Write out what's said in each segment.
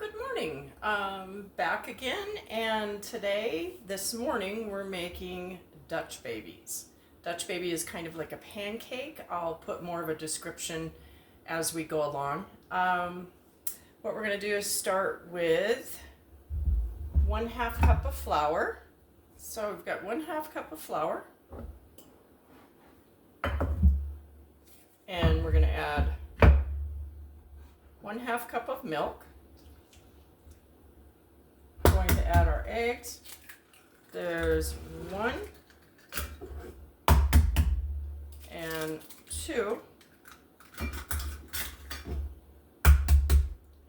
Good morning. Back again, and this morning, we're making Dutch babies. Dutch baby is kind of like a pancake. I'll put more of a description as we go along. What we're going to do is start with 1/2 cup of flour. So we've got 1/2 cup of flour. And we're going to add 1/2 cup of milk. We're going to add our eggs. There's 1 and 2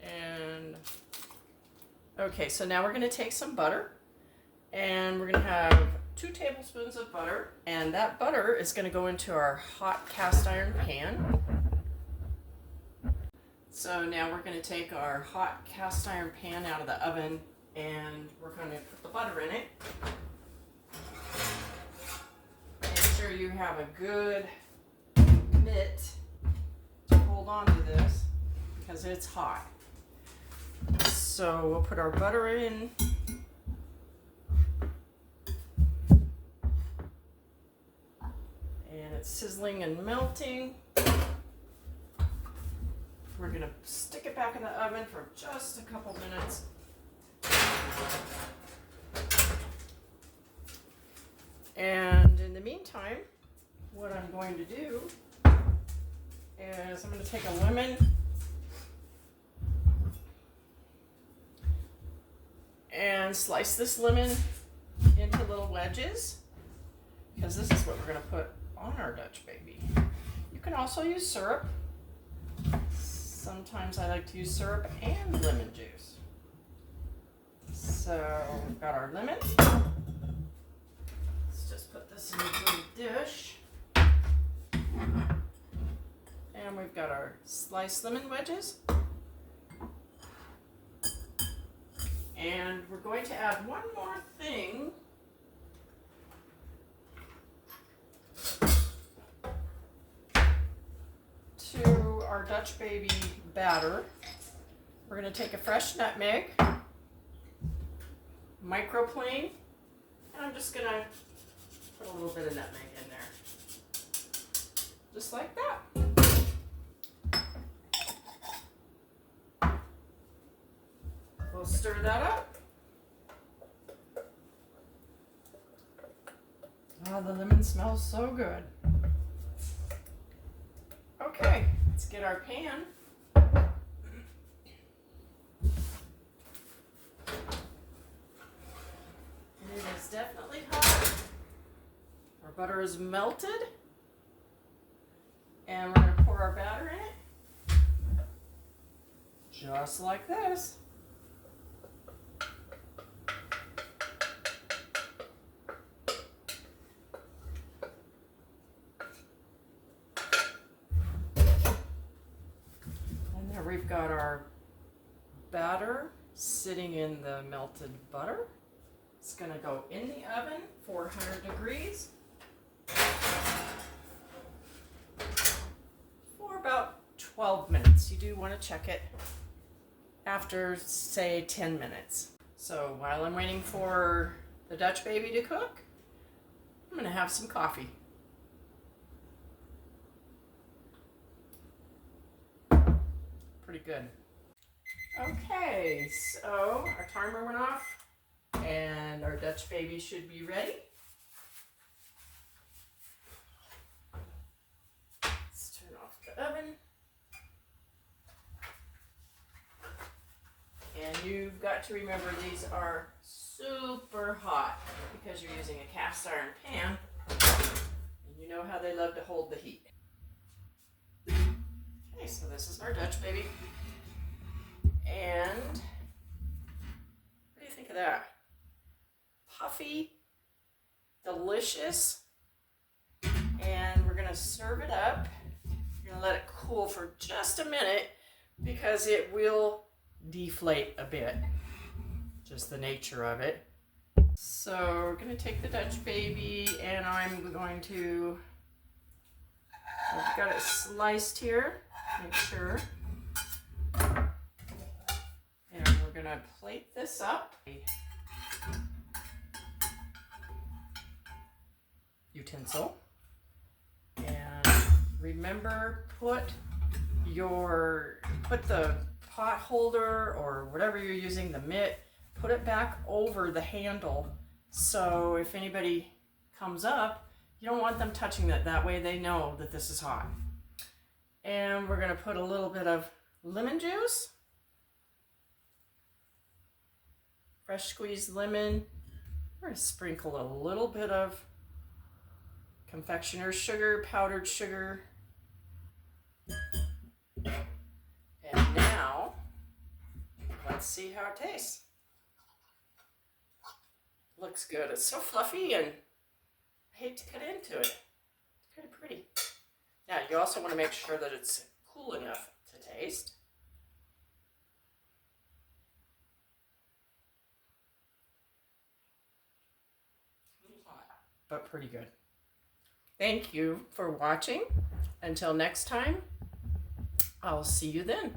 and okay, so now we're going to take some butter, and we're going to have 2 tablespoons of butter, and that butter is going to go into our hot cast iron pan. So now we're going to take our hot cast iron pan out of the oven, and we're going to put the butter in it. Make sure you have a good mitt to hold on to this because it's hot. So we'll put our butter in. And it's sizzling and melting. We're going to stick it back in the oven for just a couple minutes. And in the meantime, what I'm going to do is I'm going to take a lemon and slice this lemon into little wedges, because this is what we're going to put on our Dutch baby. You can also use syrup. Sometimes I like to use syrup and lemon juice. So we've got our lemon. Let's just put this in a little dish. And we've got our sliced lemon wedges. And we're going to add one more thing. To our Dutch baby batter. We're going to take a fresh nutmeg, microplane, and I'm just going to put a little bit of nutmeg in there. Just like that. We'll stir that up. Oh, the lemon smells so good. Okay, let's get our pan. It is definitely hot. Our butter is melted. And we're going to pour our batter in it. Just like this. We've got our batter sitting in the melted butter. It's going to go in the oven, 400 degrees, for about 12 minutes. You do want to check it after, say, 10 minutes. So while I'm waiting for the Dutch baby to cook, I'm going to have some coffee. Pretty good. Okay, so our timer went off and our Dutch baby should be ready. Let's turn off the oven. And you've got to remember these are super hot because you're using a cast iron pan, and you know how they love to hold the heat. Okay, so this is our Dutch baby. And what do you think of that? Puffy, delicious. And we're going to serve it up. You're going to let it cool for just a minute because it will deflate a bit. Just the nature of it. So we're going to take the Dutch baby, and I'm going to, I've got it sliced here. Make sure. And we're gonna plate this up. Utensil. And remember, put the pot holder or whatever you're using, the mitt, put it back over the handle, so if anybody comes up, you don't want them touching that. That way they know that this is hot. And we're gonna put a little bit of lemon juice, fresh squeezed lemon. We're gonna sprinkle a little bit of confectioners sugar, powdered sugar. And now, let's see how it tastes. Looks good. It's so fluffy, and I hate to cut into it. It's kind of pretty. Now, you also want to make sure that it's cool enough to taste. Hot, but pretty good. Thank you for watching. Until next time, I'll see you then.